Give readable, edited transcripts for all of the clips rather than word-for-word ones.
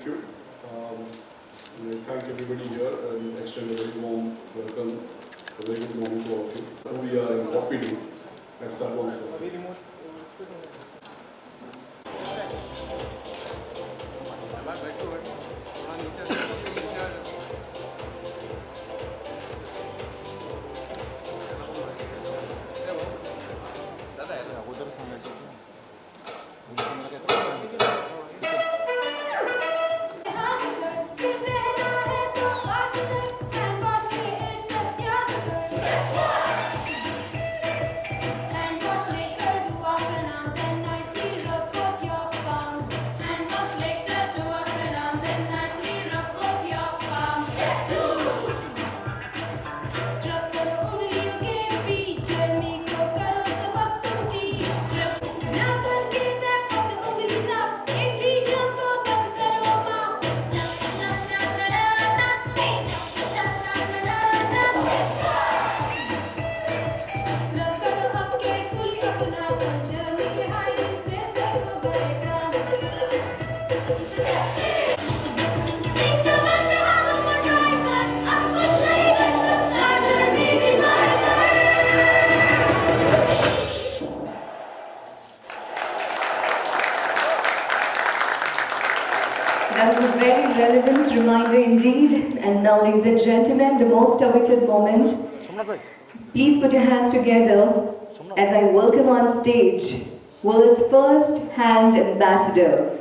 you. And I thank everybody here and extend a very warm welcome, a very good morning to all of you. Who we are and what we do at Savlon Swasth. That was a very relevant reminder indeed. And now, ladies and gentlemen, the most awaited moment. Please put your hands together as I welcome on stage world's first hand ambassador.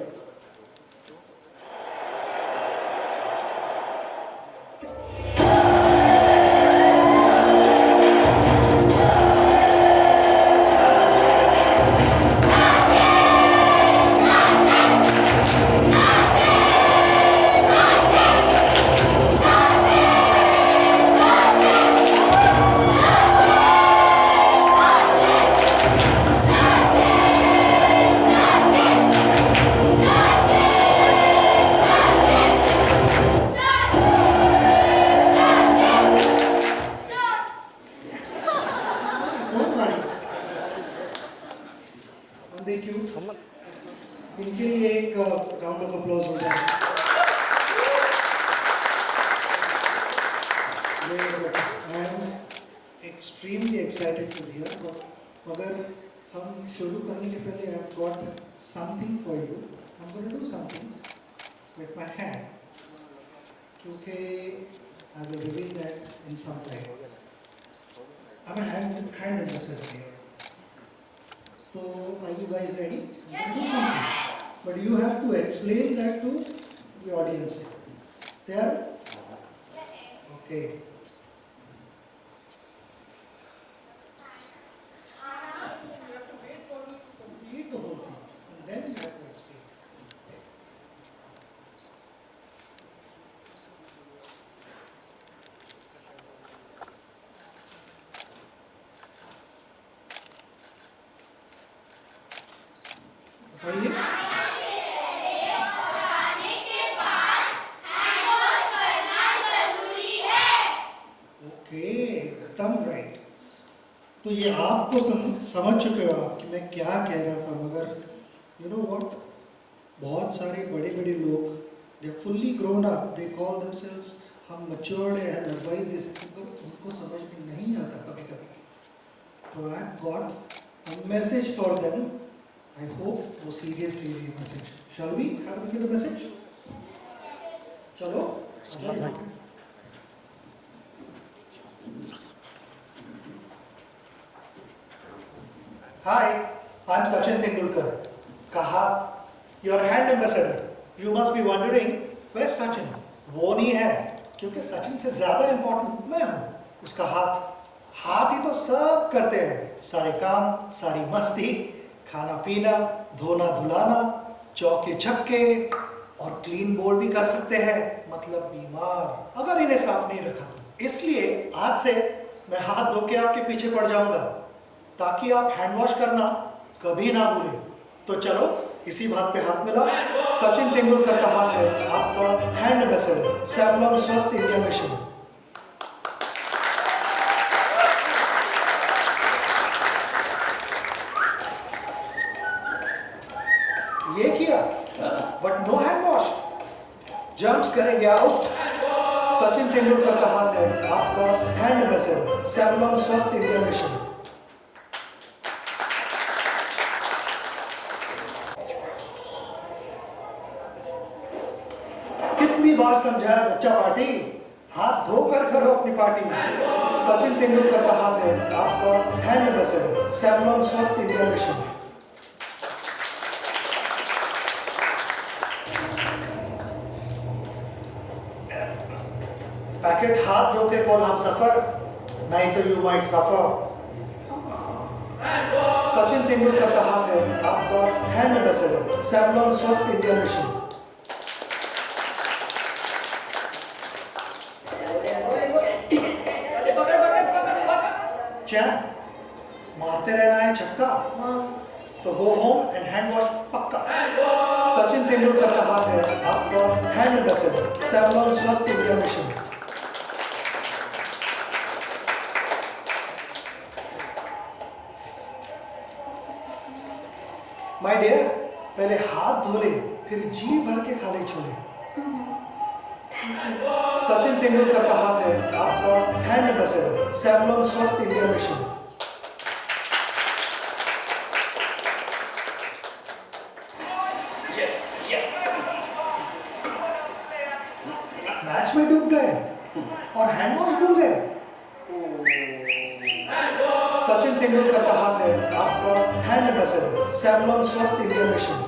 Thank you. इनके लिए एक round of applause हो जाए. I am extremely excited to be here. मगर हम शुरू करने के पहले I have got something for you. I'm going to do something with my hand. क्योंकि I will reveal that in some time. I'm a hand ambassador here. So, are you guys ready? Yes. Do something. But you have to explain that to the audience. There? Yes. Okay. You have to wait for me to complete the whole thing. And then you have to explain. बताइए. Okay, एकदम right. तो ये आपको समझ चुके हो आप कि मैं क्या कह रहा था. मगर यू नो व्हाट, बहुत सारे बड़े बड़े लोग they fully grown up, they call themselves हम मैच्योर्ड है एंड एडवाइस दिस, उनको समझ में नहीं आता कभी कभी. तो I have got a message for them. I hope वो seriously ये message. Shall we have a look at the message? चलो, आ जाओ यहाँ पे. Hi, I'm Sachin Tendulkar. कहा, your hand ambassador. You must be wondering, where's Sachin? वो नहीं है, क्योंकि सचिन से ज़्यादा important मैं हूँ. उसका हाथ ही तो सब करते हैं. सारे काम, सारी मस्ती, खाना पीना, धोना धुलाना, चौके छक्के और क्लीन बोल्ड भी कर सकते हैं. मतलब बीमार अगर इन्हें साफ नहीं रखा तो. इसलिए आज से मैं हाथ धो के आपके पीछे पड़ जाऊंगा ताकि आप हैंड वॉश करना कभी ना भूलें. तो चलो इसी बात पे हाथ मिला. सचिन तेंदुलकर का हाथ है आपका हैंड एम्बेसडर सैवलॉन स्वस्थ इंडिया मिशन. ये किया, but no hand wash. Jumps करेंगे आउट। सचिन तेंदुलकर का हाथ है आपका हैंड एम्बेसडर सेवलॉन स्वस्थ इंडिया मिशन। कितनी बार समझाया बच्चा पार्टी, हाथ धोकर करो अपनी पार्टी। सचिन तेंदुलकर का हाथ है आपका हैंड एम्बेसडर सेवलॉन स्वस्थ इंडिया मिशन। पैकेट हाथ धो के कौन हम सफर, नहीं तो यू माइट सफर। सचिन तेंदुलकर का हाथ है आपका हैंड एम्बेसडर सेवलॉन स्वस्थ इंडिया मिशन। चैन मारते रहना है छक्का, तो go home and hand wash पक्का। सचिन तेंदुलकर का हाथ है आपका हैंड एम्बेसडर सेवलॉन स्वस्थ इंडिया मिशन। माय डियर, पहले हाथ धो ले, फिर जी भर के खा ले छोले। सचिन तेंदुलकर का हाथ है आपका हैंड एम्बेसडर सेवलॉन स्वस्थ India mission. Yes yes. Match में डूब गए और हैंड वॉश भूल गए। सचिन तेंदुलकर का हाथ है आपका हैंड एम्बेसडर सेवलॉन स्वस्थ इंडिया मिशन।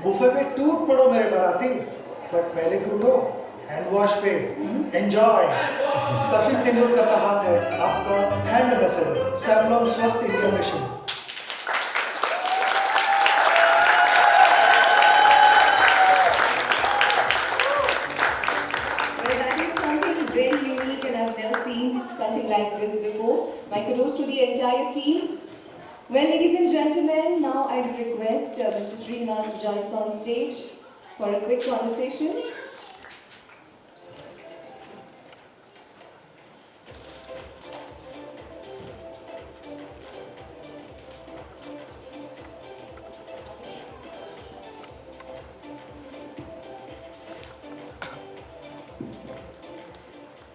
बुफे पे टूट पड़ो मेरे बाराती, बट पहले टूटो हैंड वॉश पे। एंजॉय। सचिन तेंदुलकर का हाथ है आपका हैंड एम्बेसडर सेवलॉन स्वस्थ India mission. Very unique and I've never seen something like this before. My kudos to the entire team. Well, ladies and gentlemen, now I request Mr. Srinivas to join us on stage for a quick conversation.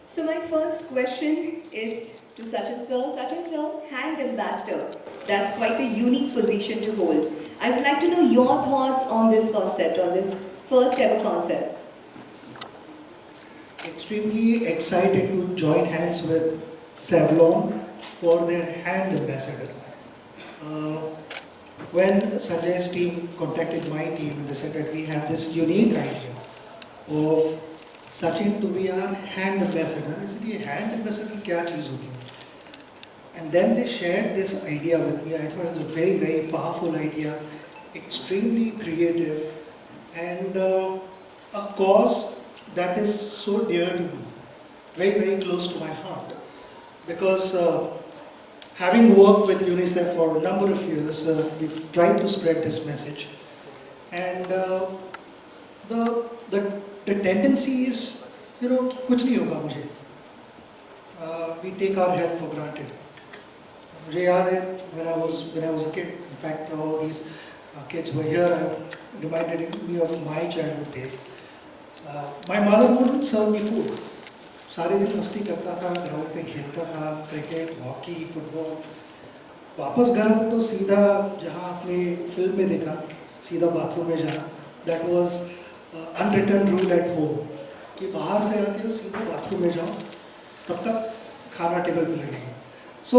So my first question is to Sachin sir. Sachin sir, hand ambassador. That's quite a unique position to hold. I would like to know your thoughts on this concept, on this first ever concept. Extremely excited to join hands with Savlon for their hand ambassador. When Sanjay's team contacted my team, they said that we have this unique idea of Sachin to be our hand ambassador. I said, ये hand ambassador क्या चीज़ होती है? And then they shared this idea with me. I thought it was a very, very powerful idea, extremely creative, and a cause that is so dear to me, very, very close to my heart. Because having worked with UNICEF for a number of years, we've tried to spread this message. And the tendency is, you know, कुछ नहीं होगा मुझे. We take our health for granted. मुझे याद है when I was a kid. In fact, all these kids were here. Reminded me of my childhood days. My mother wouldn't serve me food. सारे दिन मस्ती करता था, ग्राउंड पे खेलता था, क्रिकेट, हॉकी, फुटबॉल. वापस घर आता तो सीधा जहाँ आपने फिल्म में देखा, सीधा बाथरूम में जाना. That was unwritten rule at home. कि बाहर से आते हो सीधा बाथरूम में जाओ, तब तक खाना टेबल पे लगेगा. So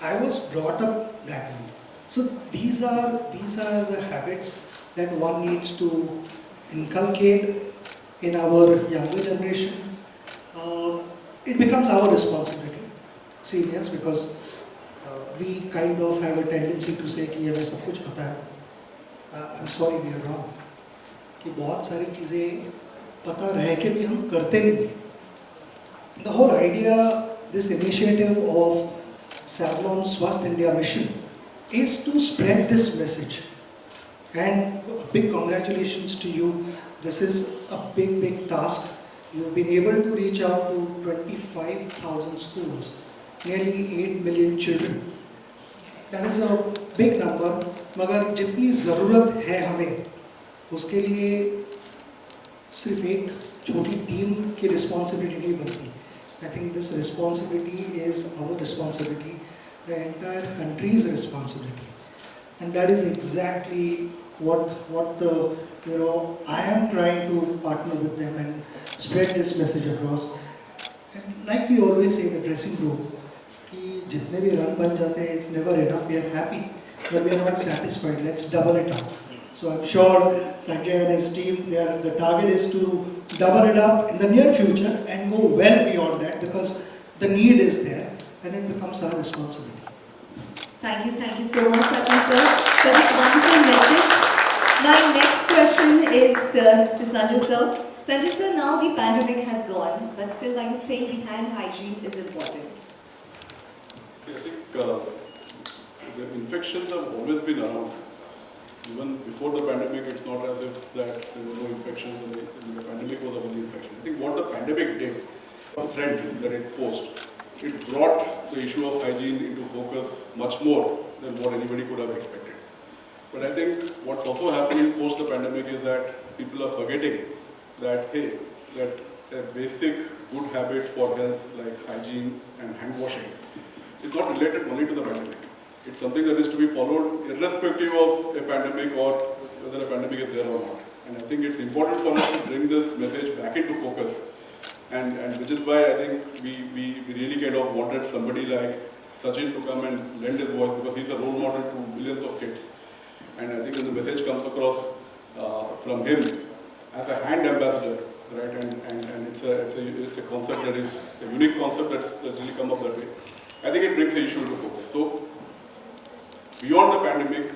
I was brought up that way. So these are the habits that one needs to inculcate in our younger generation. It becomes our responsibility, seniors, because we kind of have a tendency to say कि हमें सब कुछ पता है. I'm sorry, we are wrong. कि बहुत सारी चीज़ें पता रह के भी हम करते नहीं. The whole idea, this initiative of Savlon Swasth India mission is to spread this message. And a big congratulations to you. This is a big, big task. You've been able to reach out to 25,000 schools nearly 8 million children. That is a big number, मगर जितनी ज़रूरत है हमें उसके लिए सिर्फ एक छोटी टीम की रिस्पॉन्सिबिलिटी नहीं बनती. I think this responsibility is our responsibility, the entire country's responsibility, and that is exactly what the I am trying to partner with them and spread this message across. And like we always say in the dressing room, कि जितने भी run बन जाते हैं, it's never enough. We are happy, but we are not satisfied. Let's double it up. So I'm sure Sanjay and his team, the target is to double it up in the near future and go well beyond that, because the need is there and it becomes our responsibility. Thank you so much, Sachin sir. That is wonderful message. My next question is to Sanjay sir. Sanjay sir, now the pandemic has gone, but still I think the hand hygiene is important. I think the infections have always been around. Even before the pandemic, it's not as if that there were no infections and the pandemic was a only infection. I think what the pandemic did, the threat that it posed, it brought the issue of hygiene into focus much more than what anybody could have expected. But I think what's also happening post the pandemic is that people are forgetting that, hey, that a basic good habit for health like hygiene and hand washing is not related only to the pandemic. It's something that is to be followed irrespective of a pandemic or whether a pandemic is there or not. And I think it's important for us to bring this message back into focus. And which is why I think we really kind of wanted somebody like Sachin to come and lend his voice, because he's a role model to millions of kids. And I think when the message comes across from him as a hand ambassador, right, and it's a concept that is a unique concept that's really come up that way. I think it brings the issue into focus. So, beyond the pandemic,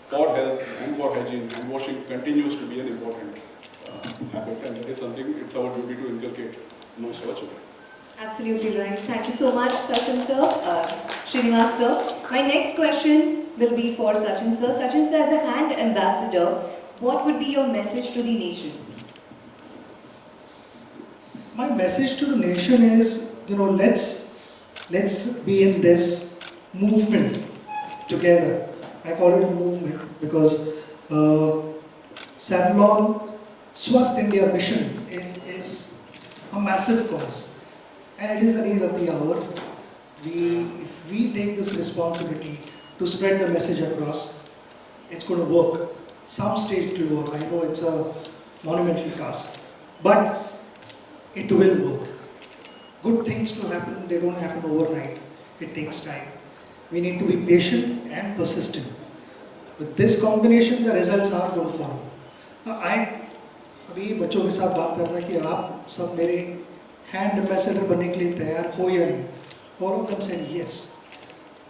for health and for hygiene, hand washing continues to be an important habit, and that is something it's our duty to inculcate amongst our children. Absolutely right. Thank you so much, Sachin sir, Srinivas sir. My next question will be for Sachin sir. Sachin sir, as a hand ambassador, what would be your message to the nation? My message to the nation is, let's be in this movement together. I call it a movement because Savlon Swasth India mission is a massive cause, and it is the need of the hour. If we take this responsibility to spread the message across, it's going to work. Some stage it will work. I know it's a monumental task, but it will work. Good things to happen, they don't happen overnight. It takes time. We need to be patient and persistent. With this combination, the results are going to follow. Now, अभी बच्चों के साथ बात कर रहा कि आप सब मेरे हैंड एम्बेसडर बनने के लिए तैयार हो या नहीं. All of them said yes.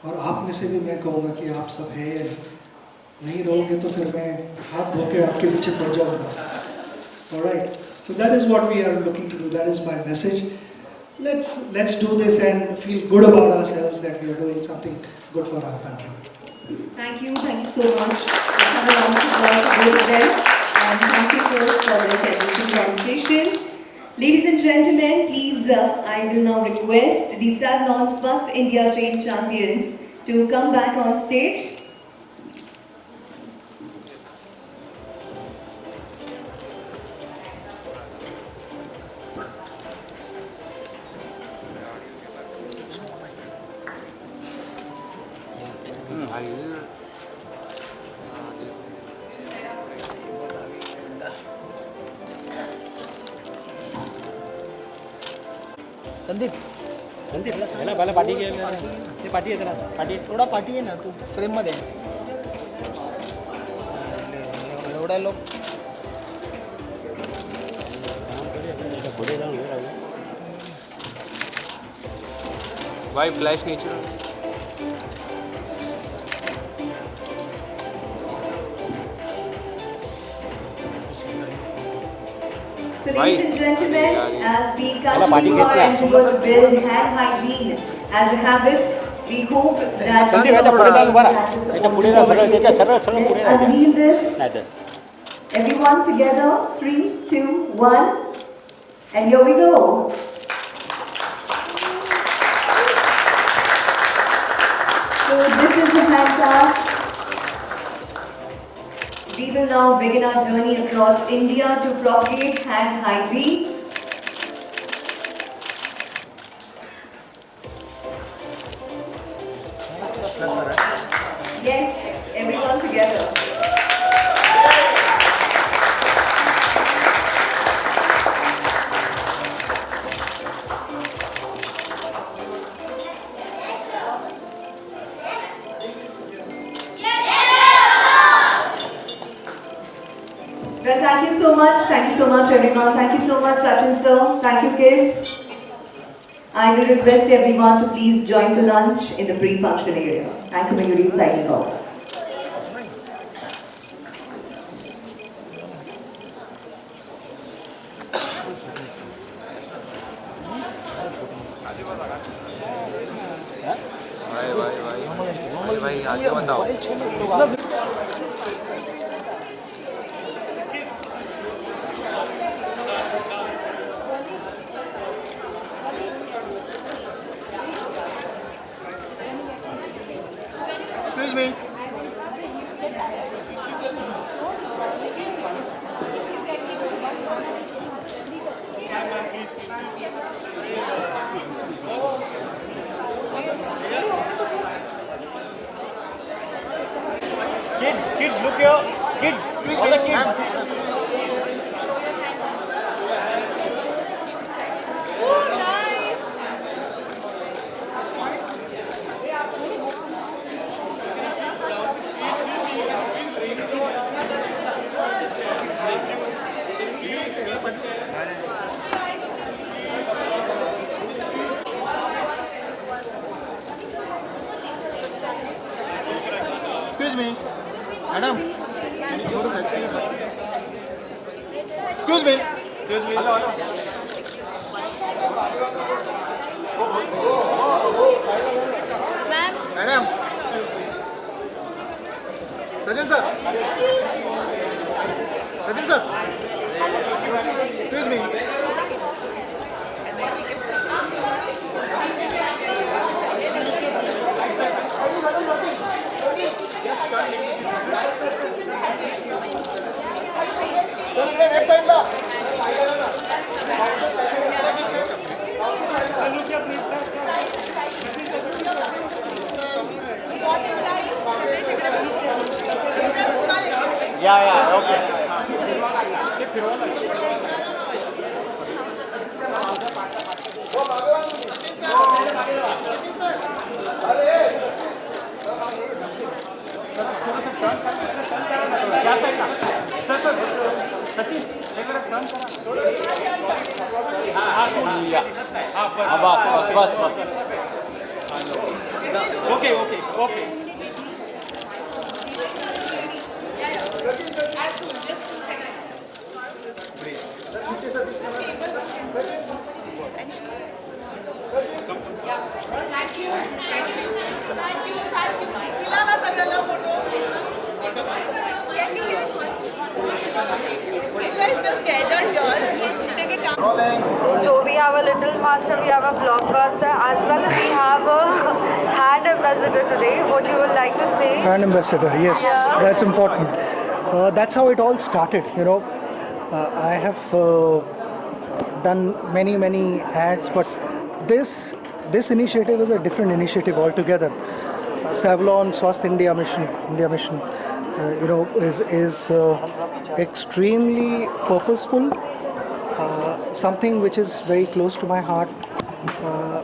और आप में से भी मैं कहूँगा कि आप सब हैं या नहीं रहोगे तो फिर मैं हाथ धो के आपके पीछे पड़ जाऊँगा. All right. So that is what we are looking to do. That is my message. Let's do this and feel good about ourselves that we are doing something good for our country. Thank you so much. Let's have a round of applause for both of them. And thank you first for this enriching conversation. Ladies and gentlemen, please, I will now request the Savlon Swasth India Train Champions to come back on stage. Sandeep याला पहिला पाठी घे ते पाठी आहे ना पाठी थोडा पाठी आहे ना तू फ्रेम मध्ये एवढा लोक भाई flash nature So ladies and gentlemen, as we continue our endeavor to build hand hygiene as a habit, we hope that let's unveil this. Everyone together, 3, 2, 1, and here we go. So this is the hand clasp. We will now begin our journey across India to propagate hand hygiene. Yes, everyone together. Well, thank you so much. Thank you so much, everyone. Thank you so much, Sachin sir. Thank you, kids. I will request everyone to please join for lunch in the pre-function area. Anchor Mayuri signing off. भाई आगे बताओ Excuse me. Kids, look here. Kids, all the kids. Excuse me, madam. Can you go to section? Excuse me. Excuse me. Hello, hello. Ma'am. Madam. Sachin sir. Sachin sir. Excuse me. Sir, left side la. Yeah, okay. बस okay okay okay Thank you. मिलाना सगळ्यांना photo. You guys just gathered here. Take it down. So we have a little master, we have a blockbuster, as well as we have a hand ambassador today. What you would like to say? Brand ambassador, yes, Yeah. that's important. That's how it all started, you know. I have done many ads, but this initiative is a different initiative altogether. Savlon Swasth India mission, you know, is extremely purposeful. Something which is very close to my heart,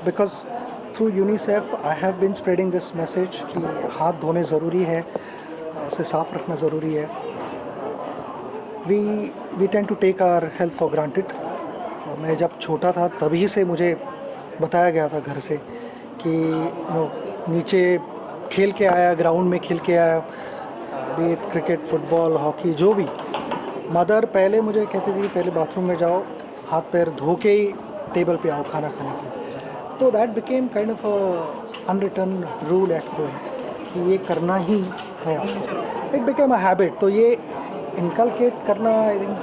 because through UNICEF I have been spreading this message कि हाथ धोने ज़रूरी है, उसे साफ रखना ज़रूरी है. We tend to take our health for granted. मैं जब छोटा था तभी से मुझे बताया गया था घर से कि नीचे खेल के आया, ग्राउंड में खेल के आया, B it cricket, football, hockey, जो भी. मदर पहले मुझे कहती थी पहले बाथरूम में जाओ, हाथ पैर धो के ही टेबल पे आओ खाना खाने के लिए. तो that became kind of unwritten rule at home कि ये करना ही है आपको. It became a habit. तो ये इनकलकेट करना आई थिंक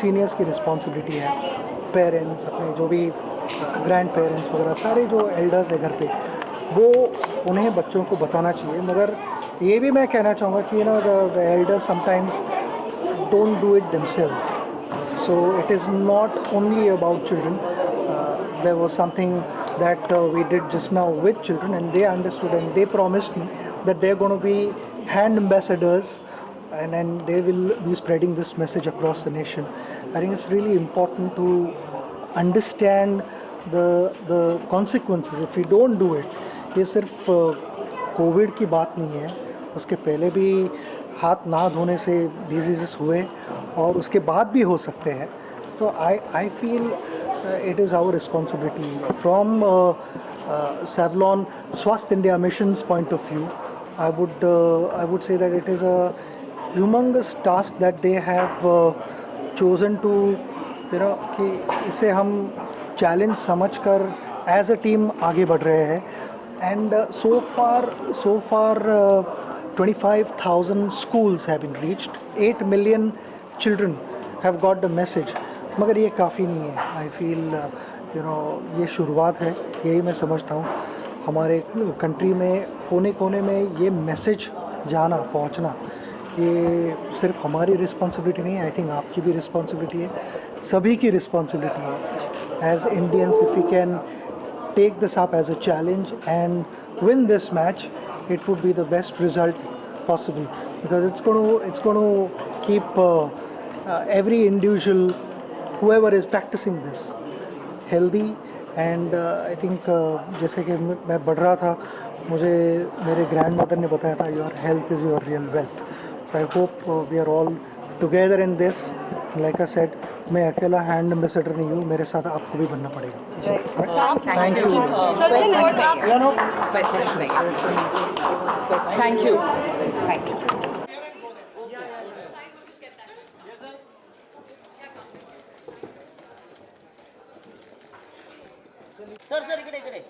सीनियर्स की रिस्पॉन्सिबिलिटी है. पेरेंट्स, अपने जो भी ग्रैंड पेरेंट्स वगैरह, सारे जो एल्डर्स है घर पे, वो उन्हें बच्चों को बताना चाहिए, मगर ये भी मैं कहना चाहूँगा कि the elders sometimes don't do it themselves. So it is not only about children. There was something that we did just now with children, and they understood and they promised me that they're going to be hand ambassadors, and they will be spreading this message across the nation. I think it's really important to understand the consequences if we don't do it. ये सिर्फ Covid की बात नहीं है, उसके पहले भी हाथ ना धोने से डिजीज़ हुए और उसके बाद भी हो सकते हैं. तो I feel it is our responsibility from Savlon Swasth India mission's point of view. I would say that it is a humongous task that they have chosen to, कि इसे हम challenge समझकर as a team आगे बढ़ रहे हैं. And so far 25,000 schools have been reached. 8 million children have got the message. मगर ये काफ़ी नहीं है. आई फील ये शुरुआत है, यही मैं समझता हूँ. हमारे कंट्री में कोने कोने में ये मैसेज जाना पहुँचना, ये सिर्फ हमारी रिस्पॉन्सिबिलिटी नहीं है. आई थिंक आपकी भी रिस्पॉन्सिबिलिटी है, सभी की रिस्पॉन्सिबिलिटी है. As Indians, if we can take this up as a challenge and win this match, it would be the best result possible, because it's going to keep every individual, whoever is practicing this, healthy. And I think जैसे कि मैं बढ़ रहा था, मुझे मेरे grandmother ने बताया था, your health is your real wealth. So I hope we are all together in this. Like I said, मैं अकेला हैंड एम्बेसडर नहीं हूँ, मेरे साथ आपको भी बनना पड़ेगा. Thank you. Sachin, what up? Yeah, no. Thank you. Thank you. Sir इकडे